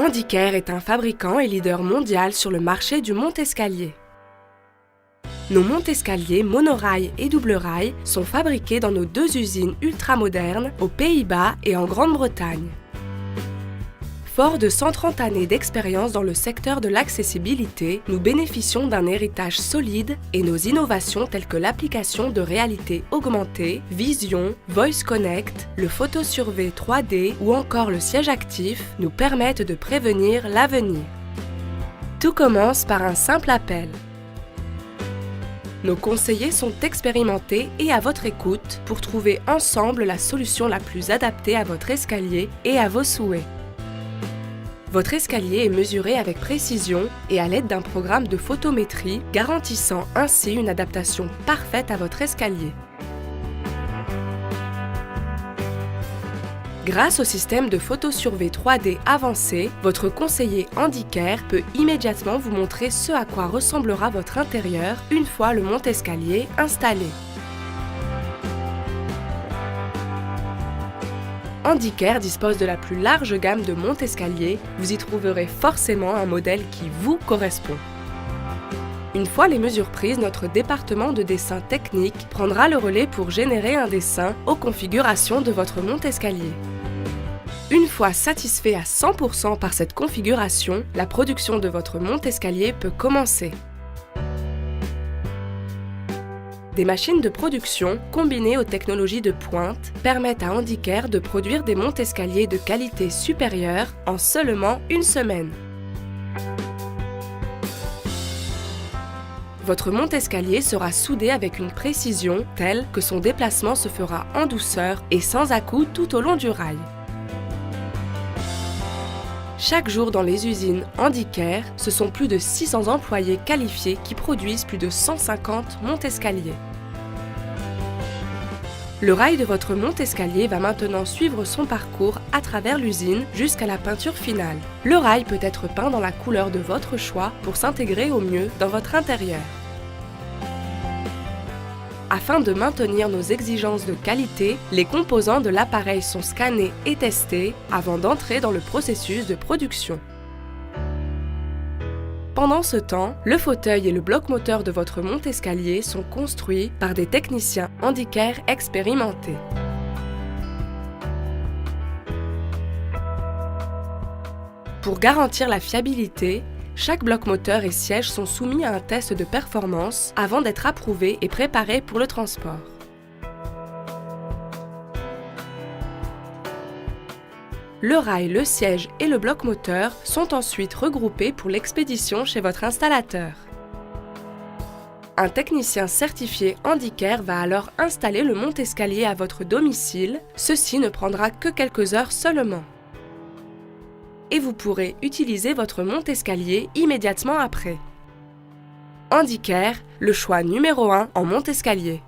Handicare est un fabricant et leader mondial sur le marché du monte-escalier. Nos monte-escaliers monorail et double rail sont fabriqués dans nos 2 usines ultramodernes aux Pays-Bas et en Grande-Bretagne. Fort de 130 années d'expérience dans le secteur de l'accessibilité, nous bénéficions d'un héritage solide et nos innovations telles que l'application de réalité augmentée, Vision, Voice Connect, le photosurvey 3D ou encore le siège actif nous permettent de prévenir l'avenir. Tout commence par un simple appel. Nos conseillers sont expérimentés et à votre écoute pour trouver ensemble la solution la plus adaptée à votre escalier et à vos souhaits. Votre escalier est mesuré avec précision et à l'aide d'un programme de photométrie garantissant ainsi une adaptation parfaite à votre escalier. Grâce au système de photosurvey 3D avancé, votre conseiller Handicare peut immédiatement vous montrer ce à quoi ressemblera votre intérieur une fois le monte-escalier installé. Handicare dispose de la plus large gamme de monte-escalier, vous y trouverez forcément un modèle qui vous correspond. Une fois les mesures prises, notre département de dessin technique prendra le relais pour générer un dessin aux configurations de votre monte-escalier. Une fois satisfait à 100% par cette configuration, la production de votre monte-escalier peut commencer. Des machines de production combinées aux technologies de pointe permettent à Handicare de produire des monte-escaliers de qualité supérieure en seulement une semaine. Votre monte-escalier sera soudé avec une précision telle que son déplacement se fera en douceur et sans à-coups tout au long du rail. Chaque jour dans les usines Handicare, ce sont plus de 600 employés qualifiés qui produisent plus de 150 monte-escaliers. Le rail de votre monte-escalier va maintenant suivre son parcours à travers l'usine jusqu'à la peinture finale. Le rail peut être peint dans la couleur de votre choix pour s'intégrer au mieux dans votre intérieur. Afin de maintenir nos exigences de qualité, les composants de l'appareil sont scannés et testés avant d'entrer dans le processus de production. Pendant ce temps, le fauteuil et le bloc moteur de votre monte-escalier sont construits par des techniciens Handicare expérimentés. Pour garantir la fiabilité, chaque bloc moteur et siège sont soumis à un test de performance avant d'être approuvés et préparés pour le transport. Le rail, le siège et le bloc moteur sont ensuite regroupés pour l'expédition chez votre installateur. Un technicien certifié Handicare va alors installer le monte-escalier à votre domicile. Ceci ne prendra que quelques heures seulement. Et vous pourrez utiliser votre monte-escalier immédiatement après. Handicare, le choix numéro 1 en monte-escalier.